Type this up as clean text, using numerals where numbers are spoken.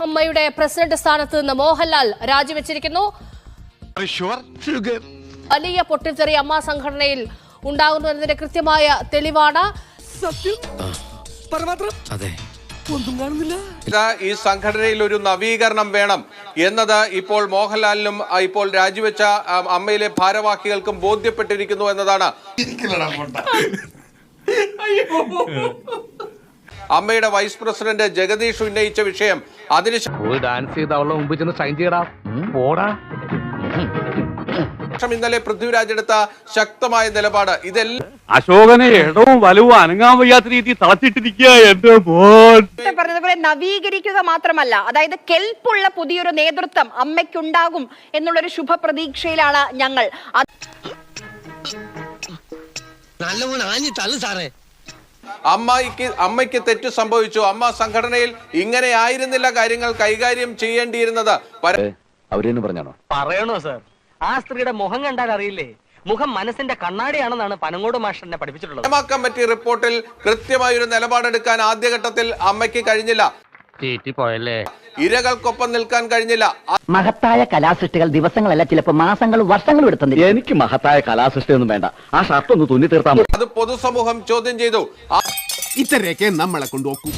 അമ്മയുടെ പ്രസിഡന്റ് സ്ഥാനത്ത് നിന്ന് മോഹൻലാൽ രാജിവെച്ചിരിക്കുന്നു. വലിയ പൊട്ടിത്തെറി അമ്മ സംഘടനയിൽ ഉണ്ടാകുന്നതിന്റെ കൃത്യമായ തെളിവാണ്. ഈ സംഘടനയിൽ ഒരു നവീകരണം വേണം എന്നത് ഇപ്പോൾ മോഹൻലാലിനും ഇപ്പോൾ രാജിവെച്ച അമ്മയിലെ ഭാരവാഹികൾക്കും ബോധ്യപ്പെട്ടിരിക്കുന്നു എന്നതാണ്. അമ്മയുടെ വൈസ് പ്രസിഡന്റ് ജഗദീഷ് ഉന്നയിച്ച വിഷയം അതിന് ഇന്നലെ പൃഥ്വിരാജ് എടുത്ത ശക്തമായ നിലപാട് ഇതെല്ലാം അശോകനെ ഇടവും വലവും അനങ്ങാൻ വയ്യാത്ത രീതി തളച്ചിട്ടിരിക്കുക. പറഞ്ഞതുപോലെ നവീകരിക്കുക മാത്രമല്ല, അതായത് കെൽപ്പുള്ള പുതിയൊരു നേതൃത്വം അമ്മയ്ക്കുണ്ടാകും എന്നുള്ളൊരു ശുഭപ്രതീക്ഷയിലാണ് ഞങ്ങൾ. അമ്മയ്ക്ക് തെറ്റ് സംഭവിച്ചു. അമ്മ സംഘടനയിൽ ഇങ്ങനെ ആയിരുന്നില്ല കാര്യങ്ങൾ കൈകാര്യം ചെയ്യേണ്ടിയിരുന്നത്. അവരെന്ന് പറഞ്ഞാണോ? പറയണോ സാർ? ആ സ്ത്രീയുടെ മുഖം കണ്ടാൽ അറിയില്ലേ, മുഖം മനസ്സിന്റെ കണ്ണാടിയാണെന്നാണ് പനങ്ങോട് മാസ്റ്റർ എന്നെ പഠിപ്പിച്ചിട്ടുള്ളത്. കമ്മിറ്റി റിപ്പോർട്ടിൽ കൃത്യമായൊരു നിലപാടെടുക്കാൻ ആദ്യഘട്ടത്തിൽ അമ്മയ്ക്ക് കഴിഞ്ഞില്ല. ഇരകൾക്കൊപ്പം നിൽക്കാൻ കഴിഞ്ഞില്ല. മഹത്തായ കലാസൃഷ്ടികൾ ദിവസങ്ങളല്ല, ചിലപ്പോൾ മാസങ്ങളും വർഷങ്ങളും എടുത്തു. എനിക്ക് മഹത്തായ കലാസൃഷ്ടി ഒന്നും വേണ്ട, ആ ഷർട്ട് ഒന്ന് തുന്നി തീർത്താൽ മതി. അത് പൊതുസമൂഹം ചോദ്യം ചെയ്തു. ഇത്രയൊക്കെ നമ്മളെ കൊണ്ടുപോക്കൂ.